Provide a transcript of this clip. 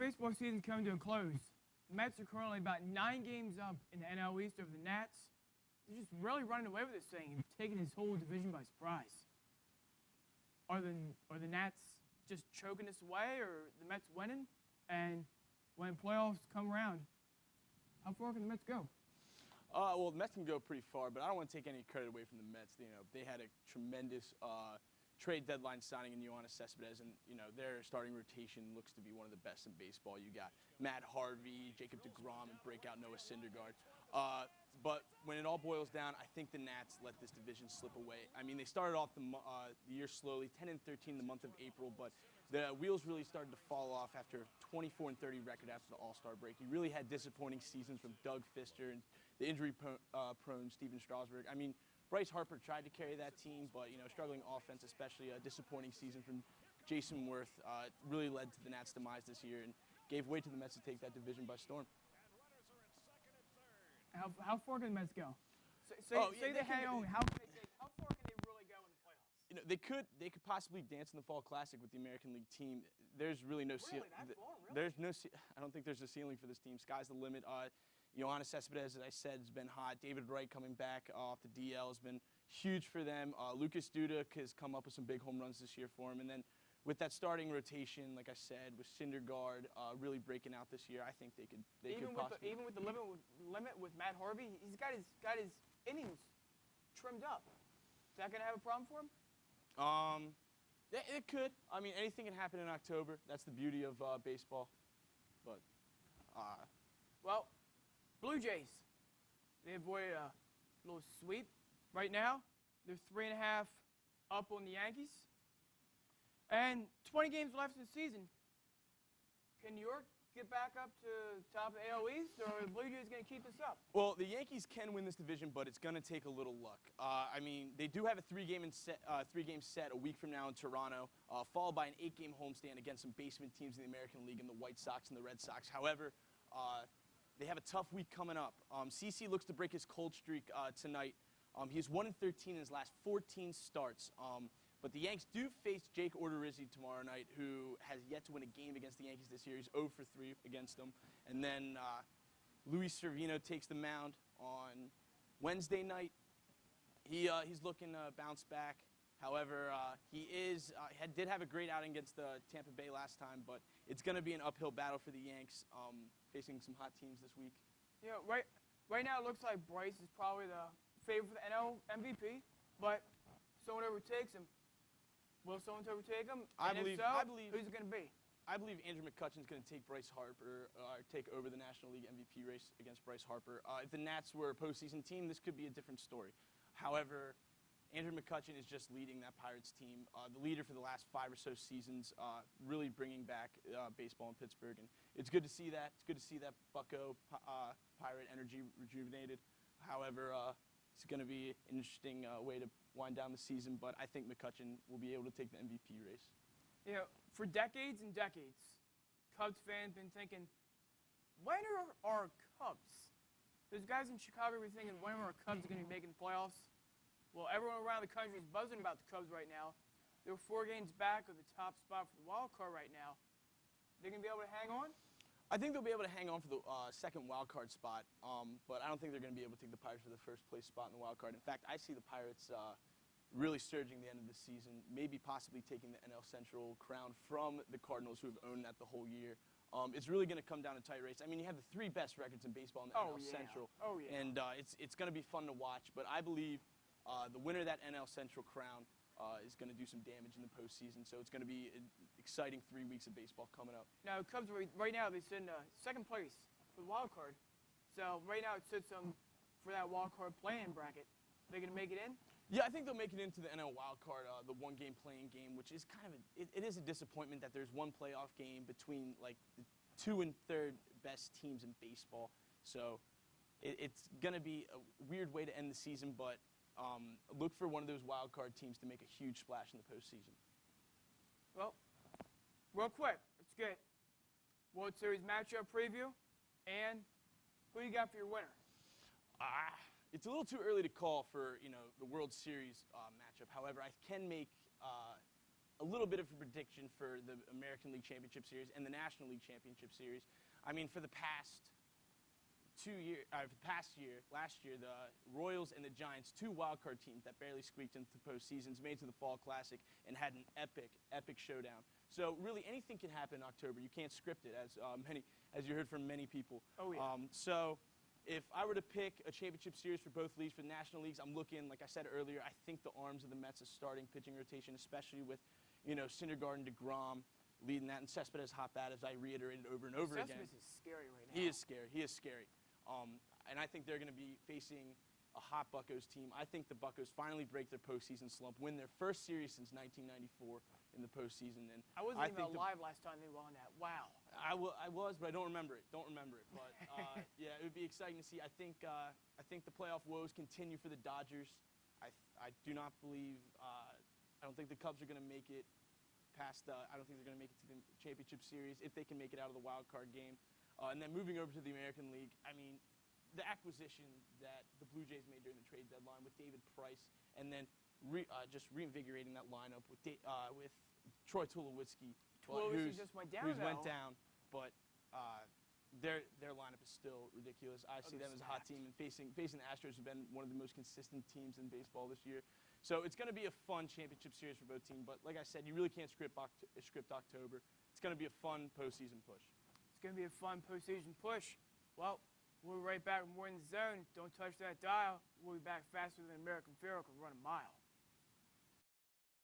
baseball season's coming to a close. The Mets are currently about 9 games up in the NL East over the Nats. They're just really running away with this thing and taking this whole division by surprise. Are the Nats just choking this away, or the Mets winning? And when playoffs come around, how far can the Mets go? Well, the Mets can go pretty far, but I don't want to take any credit away from the Mets. You know, they had a tremendous trade deadline signing in Yoenis Cespedes, and their starting rotation looks to be one of the best in baseball. You got Matt Harvey, Jacob deGrom, and breakout Noah Syndergaard. But when it all boils down, I think the Nats let this division slip away. I mean, they started off the year slowly, 10-13 in the month of April, but the wheels really started to fall off after a 24-30 record after the All-Star break. You really had disappointing seasons from Doug Fister and the injury-prone Steven Strasburg. I mean, Bryce Harper tried to carry that team, but struggling offense, especially a disappointing season from Jason Worth, really led to the Nats' demise this year and gave way to the Mets to take that division by storm. How far can the Mets go? Say they hang on. How far can they really go in the playoffs? They could possibly dance in the Fall Classic with the American League team. There's really no ceiling. There's no. I don't think there's a ceiling for this team. Sky's the limit. Yoenis Cespedes, as I said, has been hot. David Wright coming back off the DL has been huge for them. Lucas Duda has come up with some big home runs this year for him. And then with that starting rotation, like I said, with Syndergaard really breaking out this year, I think they could possibly. Even with the limit with Matt Harvey, he's got his innings trimmed up. Is that going to have a problem for him? Yeah, it could. I mean, anything can happen in October. That's the beauty of baseball. But, well, Blue Jays, they avoided a little sweep. Right now, they're 3.5 up on the Yankees. And 20 games left in the season. Can New York get back up to top of AL East, or are the Blue Jays going to keep this up? Well, the Yankees can win this division, but it's going to take a little luck. I mean, they do have a three-game set a week from now in Toronto, followed by an 8-game homestand against some basement teams in the American League, in the White Sox and the Red Sox. However, they have a tough week coming up. CC looks to break his cold streak tonight. He's 1-13 in his last 14 starts. But the Yanks do face Jake Odorizzi tomorrow night, who has yet to win a game against the Yankees this year. He's 0 for 3 against them. And then Luis Severino takes the mound on Wednesday night. He's looking to bounce back. However, he did have a great outing against the Tampa Bay last time, but it's going to be an uphill battle for the Yanks, facing some hot teams this week. Right now it looks like Bryce is probably the favorite for the NL MVP, but someone overtakes him. Will someone overtake him? I believe. Who's it going to be? I believe Andrew McCutchen's going to take Bryce Harper, take over the National League MVP race against Bryce Harper. If the Nats were a postseason team, this could be a different story. However, Andrew McCutchen is just leading that Pirates team, the leader for the last 5 or so seasons, really bringing back baseball in Pittsburgh. And it's good to see that. It's good to see that Bucco Pirate energy rejuvenated. However, it's going to be an interesting way to wind down the season, but I think McCutchen will be able to take the MVP race. For decades and decades, Cubs fans have been thinking, when are our Cubs? Those guys in Chicago were thinking, when are our Cubs going to be making the playoffs? Well, everyone around the country is buzzing about the Cubs right now. They're 4 games back of the top spot for the wild card right now. They're going to be able to hang on? I think they'll be able to hang on for the second wild card spot, but I don't think they're going to be able to take the Pirates for the first place spot in the wild card. In fact, I see the Pirates really surging the end of the season, maybe possibly taking the NL Central crown from the Cardinals, who have owned that the whole year. It's really going to come down to a tight race. I mean, you have the 3 best records in baseball in the NL Central, and it's going to be fun to watch. But I believe the winner of that NL Central crown is going to do some damage in the postseason. So it's going to be an exciting 3 weeks of baseball coming up. Now, the Cubs right now, they sit in second place for the wild card. So right now it sits them for that wild card play-in bracket. They're going to make it in? Yeah, I think they'll make it into the NL wild card, the 1-game play-in game, which is kind of it is a disappointment that there's one playoff game between like the 2 and 3rd best teams in baseball. So it's going to be a weird way to end the season, but look for one of those wild card teams to make a huge splash in the postseason. Well, real quick, let's get World Series matchup preview, and who you got for your winner? It's a little too early to call for the World Series matchup. However, I can make a a little bit of a prediction for the American League Championship Series and the National League Championship Series. I mean, for the past last year, the Royals and the Giants, two wildcard teams that barely squeaked into the postseasons, made to the Fall Classic and had an epic showdown. So really, anything can happen in October. You can't script it, as you heard from many people. Oh, yeah. So if I were to pick a championship series for both leagues, for the National Leagues, I'm looking, like I said earlier, I think the arms of the Mets' starting pitching rotation, especially with, Syndergaard and DeGrom leading that, and Cespedes hot bat, as I reiterated over and over again. Cespedes is scary right now. He is scary. He is scary. And I think they're going to be facing a hot Buccos team. I think the Buccos finally break their postseason slump, win their first series since 1994 in the postseason. And I wasn't even alive last time they won that. Wow. I was, but I don't remember it. But yeah, it would be exciting to see. I think the playoff woes continue for the Dodgers. I do not believe. I don't think the Cubs are going to make it past. I don't think they're going to make it to the championship series if they can make it out of the wild card game. And then moving over to the American League, I mean, the acquisition that the Blue Jays made during the trade deadline with David Price, and then just reinvigorating that lineup with Troy Tulowitzki, Tulowitzki just went down. But their lineup is still ridiculous. I see them as a hot team, and facing the Astros, who've been one of the most consistent teams in baseball this year. So it's going to be a fun championship series for both teams. But like I said, you really can't script October. It's going to be a fun postseason push. It's going to be a fun postseason push. Well, we'll be right back with more in the zone. Don't touch that dial. We'll be back faster than American Pharoah can run a mile.